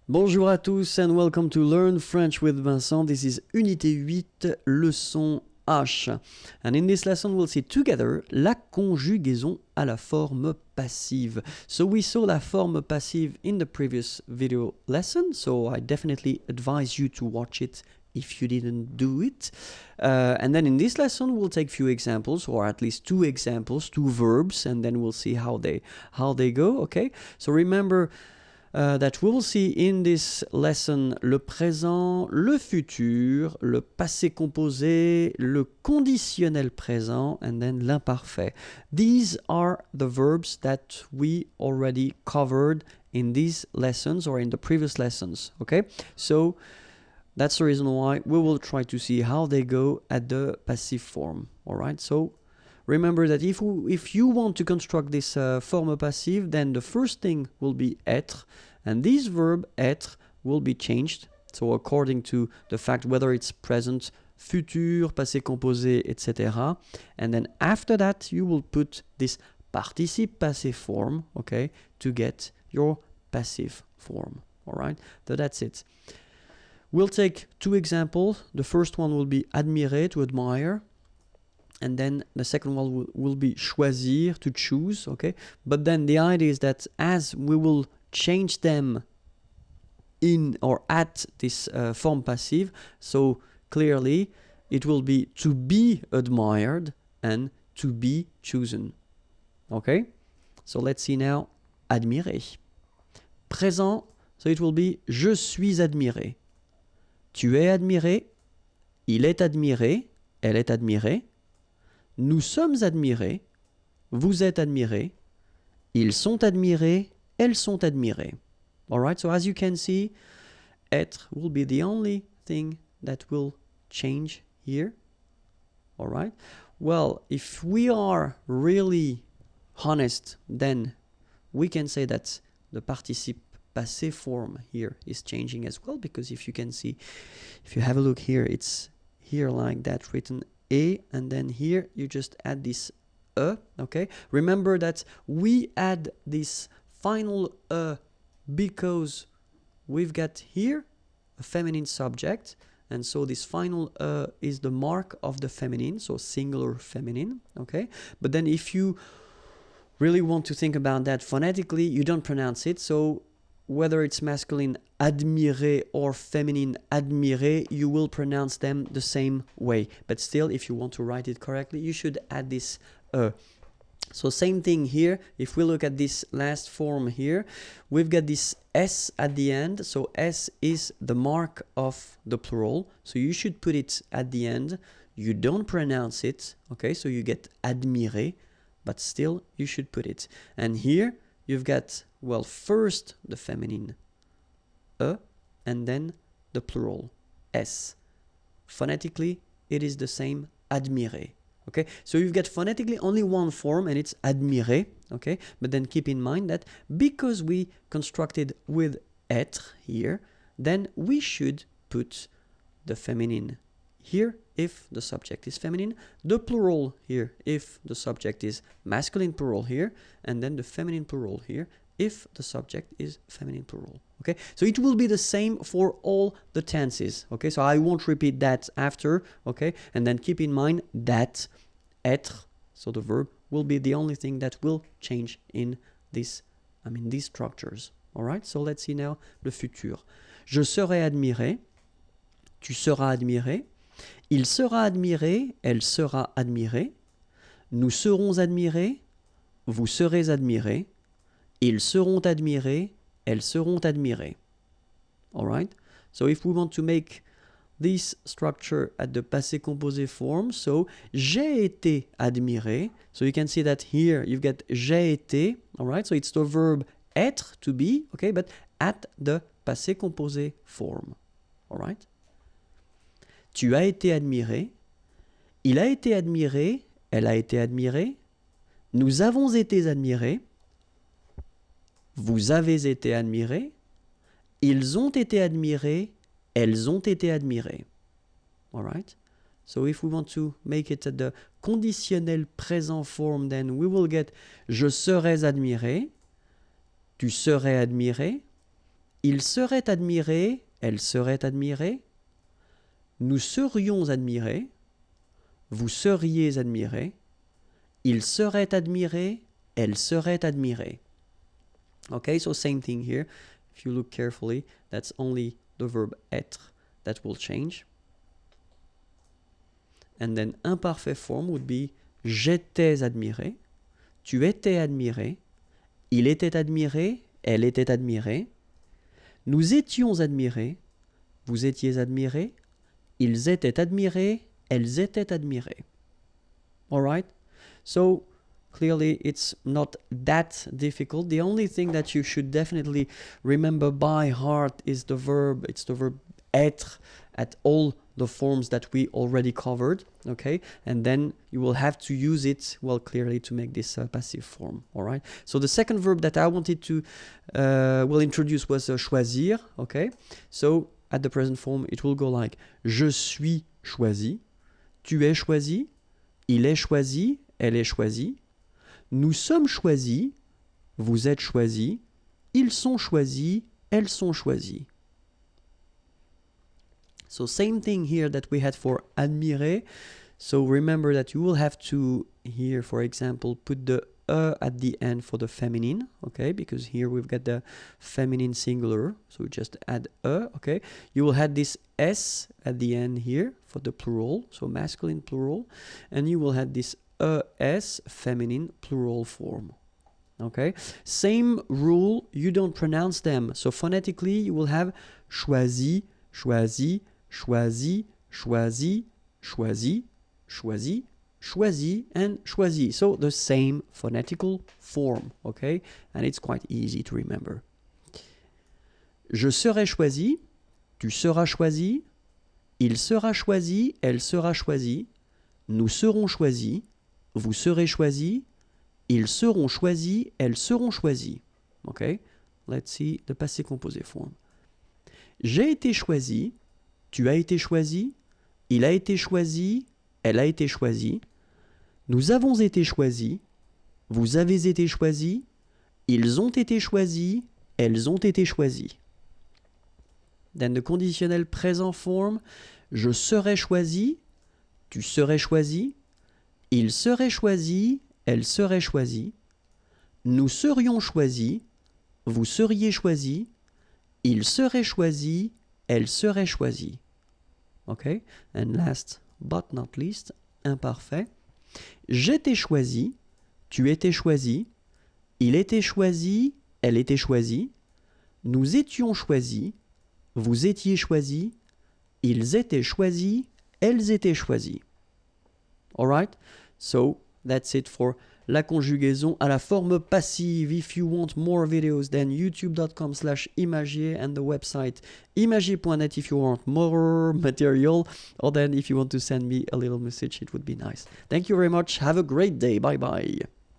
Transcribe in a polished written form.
Bonjour à tous and welcome to Learn French with Vincent. This is Unité 8, leçon H. And in this lesson, we'll see together la conjugaison à la forme passive. So we saw la forme passive in the previous video lesson, so I definitely advise you to watch it if you didn't do it. And then in this lesson, we'll take few examples, or at least two examples, two verbs, and then we'll see how they go, okay? So remember, that we will see in this lesson le présent, le futur, le passé composé, le conditionnel présent, and then l'imparfait. These are the verbs that we already covered in these lessons or in the previous lessons, okay? So that's the reason why we will try to see how they go at the passive form, all right? So remember that if you want to construct this forme passive, then the first thing will be être, and this verb être will be changed, so according to the fact whether it's present, futur, passé composé, etc. And then after that, you will put this participe passé form, okay, to get your passive form, all right? So that's it. We'll take two examples. The first one will be admirer, to admire. And then the second one will be choisir, to choose, okay? But then the idea is that as we will change them in or at this form passive, so clearly it will be to be admired and to be chosen, okay? So let's see now, admirer. Présent, so it will be je suis admiré. Tu es admiré, il est admiré, elle est admirée. Nous sommes admirés, vous êtes admirés, ils sont admirés, elles sont admirées. Alright, so as you can see, être will be the only thing that will change here. Alright, well, if we are really honest, then we can say that the participe passé form here is changing as well, because if you can see, if you have a look here, it's here like that written and then here you just add this okay? Remember that we add this final because we've got here a feminine subject, and so this final is the mark of the feminine, so singular feminine, okay? But then if you really want to think about that phonetically, you don't pronounce it, so whether it's masculine admirer or feminine admirer, you will pronounce them the same way. But still, if you want to write it correctly, you should add this So same thing here. If we look at this last form here, we've got this S at the end. So S is the mark of the plural. So you should put it at the end. You don't pronounce it, okay? So you get admirer, but still you should put it. And here you've got, well, first the feminine and then the plural S. Phonetically, it is the same, admirer. Okay, so you've got phonetically only one form, and it's admirer. Okay, but then keep in mind that because we constructed with être here, then we should put the feminine here if the subject is feminine, the plural here if the subject is masculine plural here, and then the feminine plural here if the subject is feminine plural. Okay, so it will be the same for all the tenses. Okay, so I won't repeat that after. Okay, and then keep in mind that être, so the verb, will be the only thing that will change in this, these structures. All right, so let's see now le futur. Je serai admiré, tu seras admiré, il sera admiré, elle sera admirée, nous serons admirés, vous serez admirés, ils seront admirés, elles seront admirées. All right? So if we want to make this structure at the passé composé form, so j'ai été admiré. So you can see that here you've got j'ai été. All right? So it's the verb être, to be, okay, but at the passé composé form. All right? Tu as été admiré. Il a été admiré. Elle a été admirée. Nous avons été admirés. Vous avez été admirés, ils ont été admirés, elles ont été admirées. All right? So if we want to make it at the conditionnel présent form, then we will get je serais admiré, tu serais admiré, Il serait admiré, elle serait admirée. Nous serions admirés. Vous seriez admiré. Il serait admiré, elle serait admirée. Okay, so same thing here. If you look carefully, that's only the verb être that will change. And then imparfait form would be j'étais admiré, tu étais admiré, il était admiré, elle était admirée, nous étions admirés, vous étiez admirés, ils étaient admirés, elles étaient admirées. All right? So clearly it's not that difficult. The only thing that you should definitely remember by heart is the verb. It's the verb être at all the forms that we already covered, okay? And then you will have to use it, well, clearly to make this passive form, all right? So the second verb that I wanted to introduce was choisir, okay? So at the present form, it will go like je suis choisi, tu es choisi, il est choisi, elle est choisie, nous sommes choisis, vous êtes choisis, ils sont choisis, elles sont choisies. So same thing here that we had for admirer. So remember that you will have to here, for example, put the at the end for the feminine, okay? Because here we've got the feminine singular, so just add okay? You will have this s at the end here for the plural, so masculine plural, and you will have this s feminine plural form. Okay, same rule, you don't pronounce them. So phonetically, you will have choisi, choisi, choisi, choisi, choisi, choisi, choisi, and choisi. So the same phonetical form, okay? And it's quite easy to remember. Je serai choisi, tu seras choisi, il sera choisi, elle sera choisie, nous serons choisis, vous serez choisis, ils seront choisis, elles seront choisies. Okay? Let's see the passé composé form. J'ai été choisi, tu as été choisi, il a été choisi, elle a été choisie, nous avons été choisis, vous avez été choisis, ils ont été choisis, elles ont été choisies. Then the conditionnel présent form, je serai choisi, tu serais choisi, il serait choisi, elle serait choisie, nous serions choisis, vous seriez choisis, il serait choisi, elle serait choisie. Okay? And last but not least, imparfait. J'étais choisi, tu étais choisi, il était choisi, elle était choisie, nous étions choisis, vous étiez choisis, ils étaient choisis, elles étaient choisies. Alright? So that's it for la conjugaison à la forme passive. If you want more videos, then youtube.com/imagier and the website imagier.net if you want more material, or then if you want to send me a little message, it would be nice. Thank you very much. Have a great day. Bye bye.